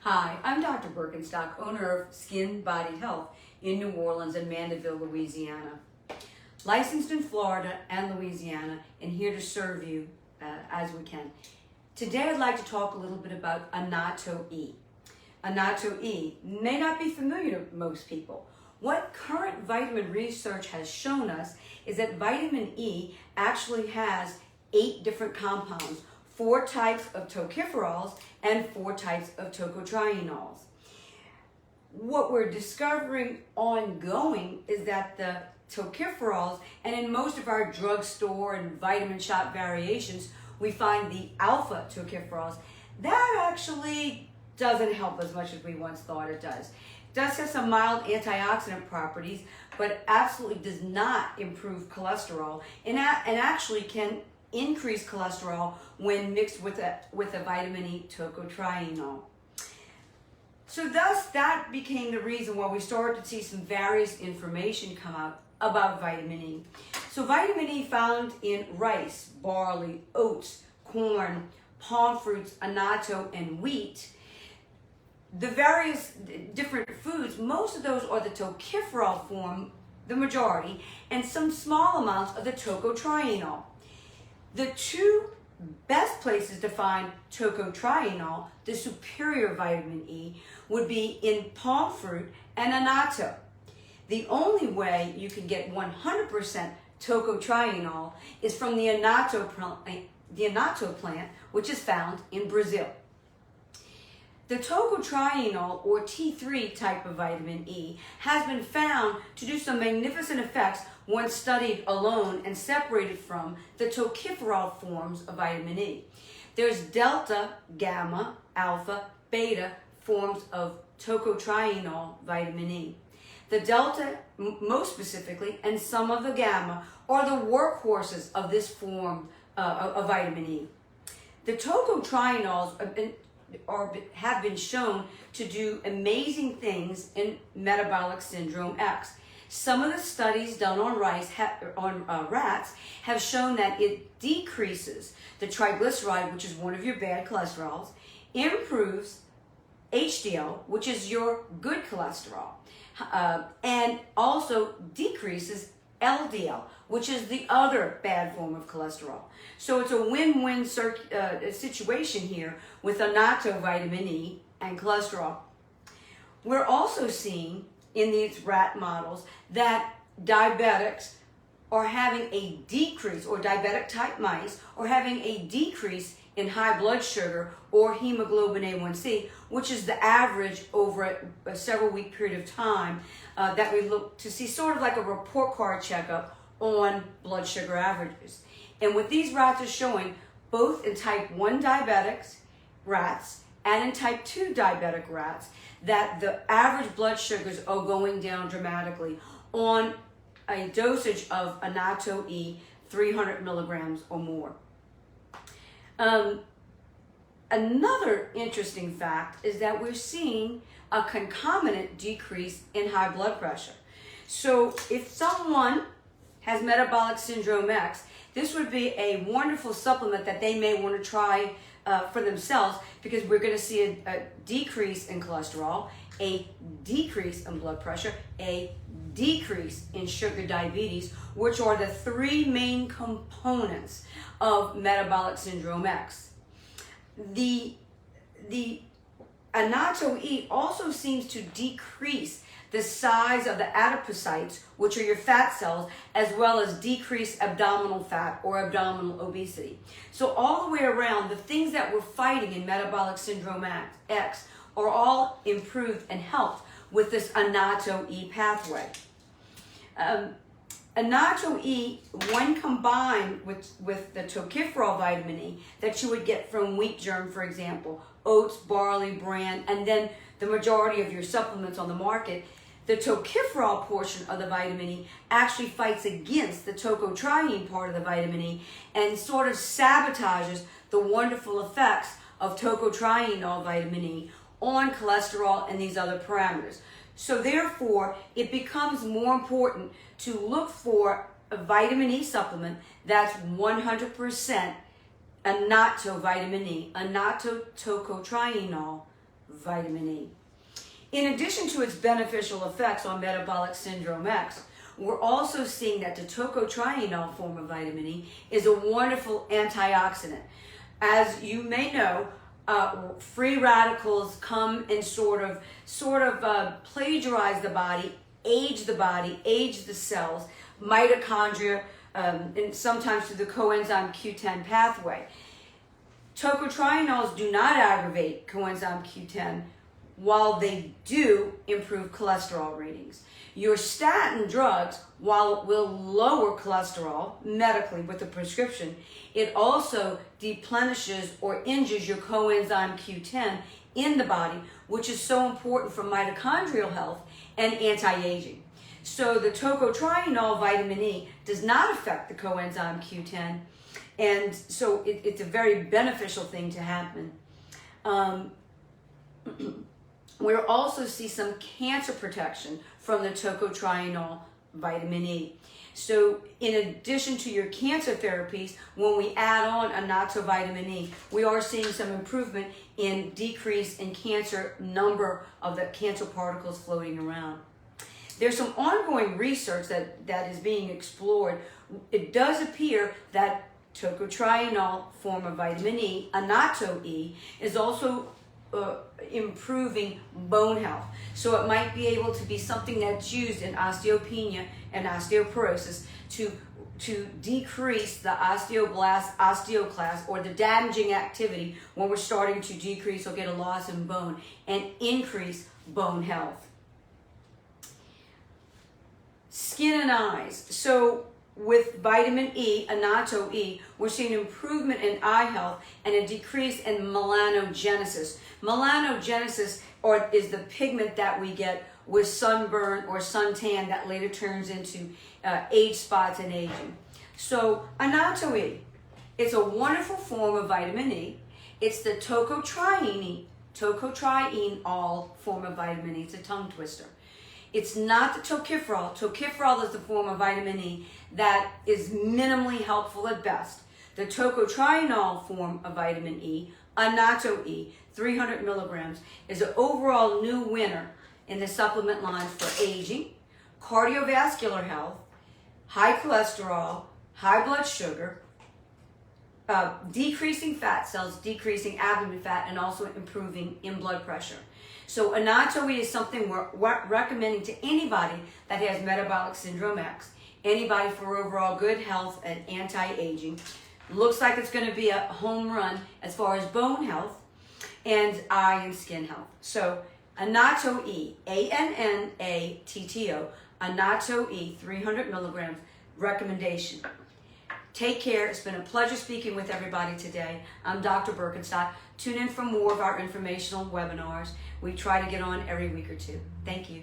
Hi, I'm Dr. Birkenstock, owner of Skin Body Health in New Orleans and Mandeville, Louisiana. Licensed in Florida and Louisiana, and here to serve you as we can. Today I'd like to talk a little bit about Annatto E. Annatto E may not be familiar to most people. What current vitamin research has shown us is that vitamin E actually has 8 different compounds, 4 types of tocopherols and 4 types of tocotrienols. What we're discovering ongoing is that the tocopherols, and in most of our drugstore and vitamin shop variations, we find the alpha tocopherols. That actually doesn't help as much as we once thought it does. It does have some mild antioxidant properties, but absolutely does not improve cholesterol, and actually can increase cholesterol when mixed with a vitamin E tocotrienol. So thus that became the reason why we started to see some various information come out about vitamin E. So vitamin E found in rice, barley, oats, corn, palm fruits, annatto, and wheat. The various different foods, most of those are the tocopherol form, the majority, and some small amounts of the tocotrienol. The 2 best places to find tocotrienol, the superior vitamin E, would be in palm fruit and annatto. The only way you can get 100% tocotrienol is from the annatto plant, which is found in Brazil. The tocotrienol, or T3 type of vitamin E, has been found to do some magnificent effects when studied alone and separated from the tocopherol forms of vitamin E. There's delta, gamma, alpha, beta forms of tocotrienol vitamin E. The delta, most specifically, and some of the gamma are the workhorses of this form of vitamin E. The tocotrienols have been shown to do amazing things in Metabolic Syndrome X. Some of the studies done on rats have shown that it decreases the triglyceride, which is one of your bad cholesterols, improves HDL, which is your good cholesterol, and also decreases LDL, which is the other bad form of cholesterol. So it's a win-win situation here with annatto vitamin E and cholesterol. We're also seeing in these rat models that diabetics are having a decrease, or diabetic type mice are having a decrease in high blood sugar or hemoglobin A1C, which is the average over a several week period of time that we look to see, sort of like a report card checkup on blood sugar averages. And what these rats are showing, both in type 1 diabetics rats and in type 2 diabetic rats, that the average blood sugars are going down dramatically on a dosage of Annatto E 300 milligrams or more. Another interesting fact is that we're seeing a concomitant decrease in high blood pressure. So if someone has Metabolic Syndrome X, this would be a wonderful supplement that they may want to try for themselves, because we're going to see a decrease in cholesterol, a decrease in blood pressure, a decrease in sugar diabetes, which are the 3 main components of Metabolic Syndrome X. The Annatto E also seems to decrease the size of the adipocytes, which are your fat cells, as well as decrease abdominal fat or abdominal obesity. So all the way around, the things that we're fighting in Metabolic Syndrome X are all improved and helped with this Annatto E pathway. Annatto E, when combined with the tocopherol vitamin E that you would get from wheat germ, for example, oats, barley, bran, and then the majority of your supplements on the market, the tocopherol portion of the vitamin E actually fights against the tocotriene part of the vitamin E and sort of sabotages the wonderful effects of tocotrienol vitamin E on cholesterol and these other parameters. So therefore, it becomes more important to look for a vitamin E supplement that's 100% annatto vitamin E, annatto tocotrienol vitamin E. In addition to its beneficial effects on metabolic syndrome X, we're also seeing that the tocotrienol form of vitamin E is a wonderful antioxidant. As you may know, free radicals come and sort of plagiarize the body, age the cells, mitochondria, and sometimes through the coenzyme Q10 pathway. Tocotrienols do not aggravate coenzyme Q10, while they do improve cholesterol readings. Your statin drugs, while it will lower cholesterol medically with a prescription, it also deplenishes or injures your coenzyme Q10 in the body, which is so important for mitochondrial health and anti-aging. So the tocotrienol vitamin E does not affect the coenzyme Q10, and so it's a very beneficial thing to happen. We'll also see some cancer protection from the tocotrienol vitamin E. So in addition to your cancer therapies, when we add on Annatto vitamin E, we are seeing some improvement in decrease in cancer number of the cancer particles floating around. There's some ongoing research that is being explored. It does appear that tocotrienol form of vitamin E, Annatto E, is also improving bone health. So it might be able to be something that's used in osteopenia and osteoporosis to decrease the osteoblast, osteoclast, or the damaging activity when we're starting to decrease or get a loss in bone, and increase bone health. Skin and eyes. So with vitamin E, Annatto E, we're seeing improvement in eye health and a decrease in melanogenesis. Melanogenesis is the pigment that we get with sunburn or suntan that later turns into age spots and aging. So Annatto E, it's a wonderful form of vitamin E. It's the tocotrienol form of vitamin E. It's a tongue twister. It's not the tocopherol. Tocopherol is the form of vitamin E that is minimally helpful at best. The tocotrienol form of vitamin E, Annatto E, 300 milligrams, is an overall new winner in the supplement line for aging, cardiovascular health, high cholesterol, high blood sugar, decreasing fat cells, decreasing abdomen fat, and also improving in blood pressure. So Annatto E is something we're recommending to anybody that has metabolic syndrome X, anybody for overall good health and anti-aging. Looks like it's going to be a home run as far as bone health and eye and skin health. So Annatto E, Annatto, Annatto E, 300 milligrams, recommendation. Take care. It's been a pleasure speaking with everybody today. I'm Dr. Birkenstock. Tune in for more of our informational webinars. We try to get on every week or two. Thank you.